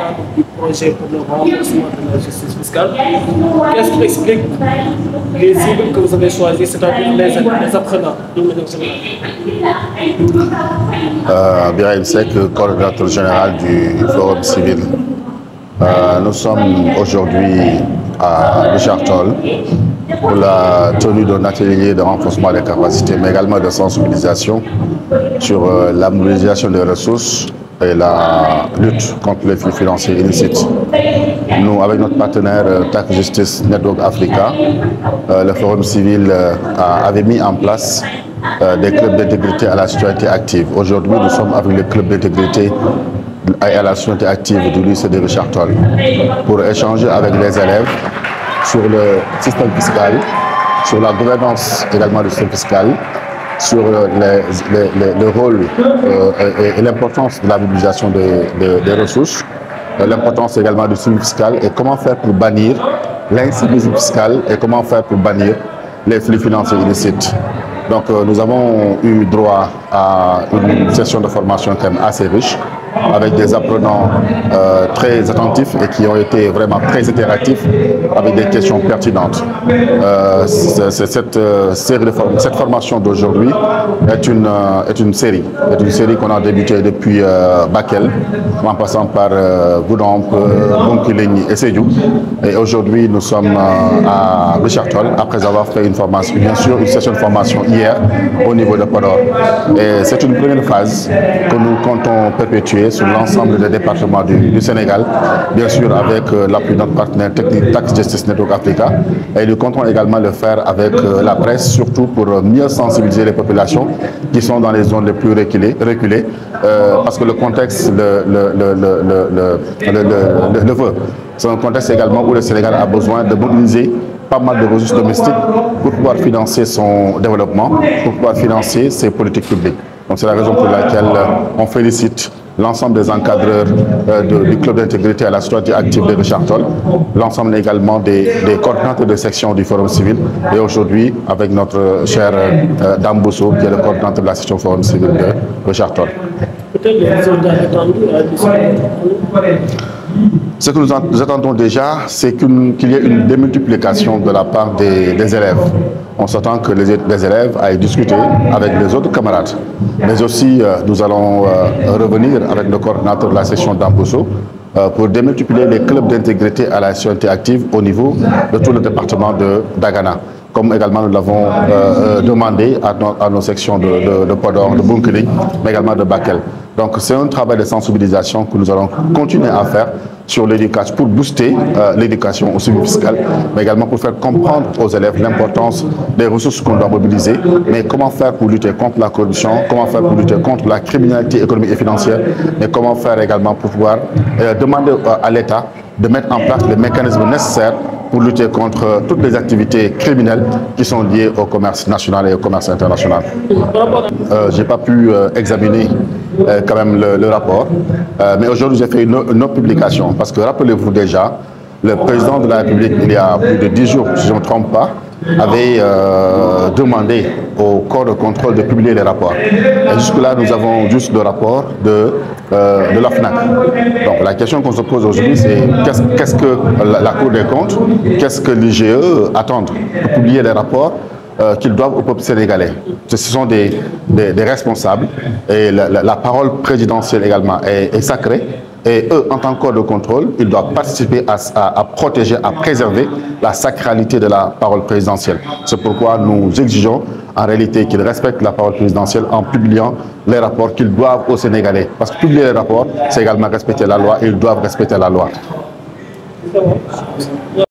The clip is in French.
cadre du projet pour le renforcement de la justice fiscale. Qu'est-ce qui explique les cibles que vous avez choisies, c'est-à-dire les apprenants de manière générale? Birahim Seck, coordinateur général du Forum civil. Nous sommes aujourd'hui à Richard Toll pour la tenue d'un atelier de renforcement des capacités, mais également de sensibilisation sur la mobilisation des ressources et la lutte contre les flux financiers illicites. Nous, avec notre partenaire Tax Justice Network Africa, le Forum civil avait mis en place des clubs d'intégrité à la citoyenneté active. Aujourd'hui, nous sommes avec le club d'intégrité à la citoyenneté active du lycée de Richard Toll pour échanger avec les élèves sur le système fiscal, sur la gouvernance également du système fiscal, sur le rôle et l'importance de la mobilisation des ressources, l'importance également du suivi fiscal et comment faire pour bannir l'incivisme fiscal et comment faire pour bannir les flux financiers illicites. Donc nous avons eu droit à une session de formation quand même assez riche, avec des apprenants très attentifs et qui ont été vraiment très interactifs avec des questions pertinentes. Cette formation d'aujourd'hui est une série qu'on a débutée depuis Bakel, en passant par Goudomp, Bounkiling et Sédhiou. Et aujourd'hui, nous sommes à Richard Toll, après avoir fait une formation, bien sûr, une session de formation hier au niveau de Podor. Et c'est une première phase que nous comptons perpétuer sur l'ensemble des départements du Sénégal, bien sûr avec l'appui de notre partenaire technique Tax Justice Network Africa. Et nous comptons également le faire avec la presse, surtout pour mieux sensibiliser les populations qui sont dans les zones les plus reculées, parce que le contexte le veut. C'est un contexte également où le Sénégal a besoin de mobiliser pas mal de ressources domestiques pour pouvoir financer son développement, pour pouvoir financer ses politiques publiques. Donc c'est la raison pour laquelle on félicite l'ensemble des encadreurs du club d'intégrité à la citoyenneté active de Richard Toll, l'ensemble également des coordinateurs de section du Forum civil et aujourd'hui avec notre cher Dame Bousso qui est le coordinateur de la section Forum civil de Richard Toll. Peut-être les résultats attendus à ce que nous attendons déjà, c'est qu'il y ait une démultiplication de la part des élèves. On s'attend que les élèves aillent discuter avec les autres camarades. Mais aussi, nous allons revenir avec le coordinateur de la section d'Ambosso pour démultiplier les clubs d'intégrité à la citoyenneté active au niveau de tout le département de Dagana. Comme également nous l'avons demandé à nos sections de Podor, de Bounkiling, mais également de Bakel. Donc c'est un travail de sensibilisation que nous allons continuer à faire sur l'éducation, pour booster l'éducation au suivi fiscal, mais également pour faire comprendre aux élèves l'importance des ressources qu'on doit mobiliser, mais comment faire pour lutter contre la corruption, comment faire pour lutter contre la criminalité économique et financière, mais comment faire également pour pouvoir demander à l'État de mettre en place les mécanismes nécessaires pour lutter contre toutes les activités criminelles qui sont liées au commerce national et au commerce international. Je n'ai pas pu examiner quand même le rapport, mais aujourd'hui j'ai fait une autre publication parce que rappelez-vous déjà, le président de la République il y a plus de 10 jours, si je ne me trompe pas, avait demandé au corps de contrôle de publier les rapports. Et jusque-là, nous avons juste le rapport de l'OFNAC. Donc la question qu'on se pose aujourd'hui, c'est qu'est-ce que la Cour des comptes, qu'est-ce que l'IGE attendent pour publier les rapports qu'ils doivent au peuple sénégalais. Ce sont des responsables et la parole présidentielle également est sacrée. Et eux, en tant que corps de contrôle, ils doivent participer à protéger, à préserver la sacralité de la parole présidentielle. C'est pourquoi nous exigeons en réalité qu'ils respectent la parole présidentielle en publiant les rapports qu'ils doivent aux Sénégalais. Parce que publier les rapports, c'est également respecter la loi et ils doivent respecter la loi.